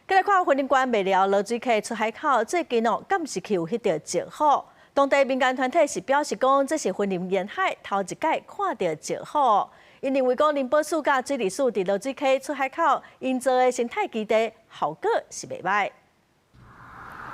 再来看婚姻关未了，落水客出海口，最近敢是去有迄条石虎？当地民间团体是表示讲，这是婚姻沿海头一届看到石虎。因认为讲林保署甲水利署伫落水溪出海口营造的生态基地效果是袂歹。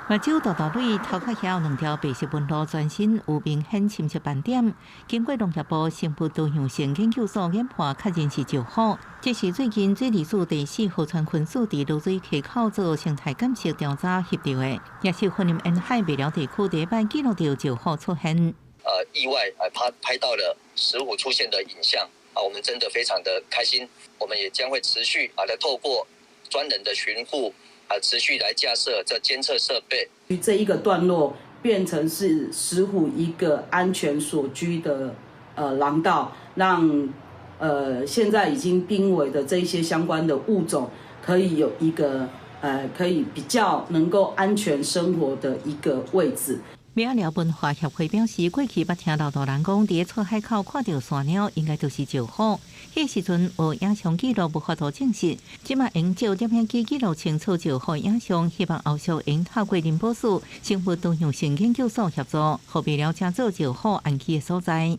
目睭大大蕊头壳遐有2条白色纹路，全身有明显深色斑点。经过农业部生物多样性研究所研判，确认是石虎。这是最近水利署第4号船群署伫落水溪口做生态检测调查翕到的，也是婚姻沿海未了地区第一摆记录到石虎出现。意外拍到了石虎出现的影像。我们真的非常的开心，我们也将会持续来透过专人的巡护持续来架设这监测设备。这一个段落变成是石虎一个安全所居的廊道，让现在已经濒危的这一些相关的物种可以有一个可以比较能够安全生活的一个位置。苗栗文化协会表示，过去捌听老大人讲，伫出海口看到山鸟，应该就是石虎。迄时阵无影像记录，无法度证实。即马用照摄影机记录清楚石虎影像，希望后续用透过林保署生物多样性研究所协助，后备了解做石虎安栖的所在。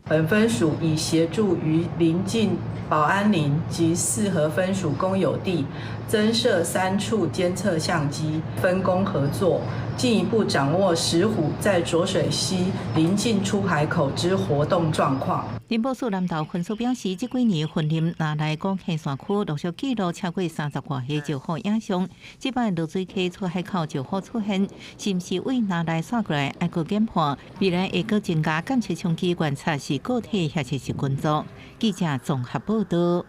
本分署已协助于邻近保安林及四河分署公有地增设3处监测相机，分工合作，进一步掌握石虎在浊水溪邻近出海口之活动状况。林保署南投分署表示，这几年婚林拿来讲溪线区陆续记录超过30外个石虎影像，即摆落水溪出海口石虎出现，是毋是为拿来刷过来？爱搁检判，未来会搁增加监测相机观察是个体还是群组？记者综合报道。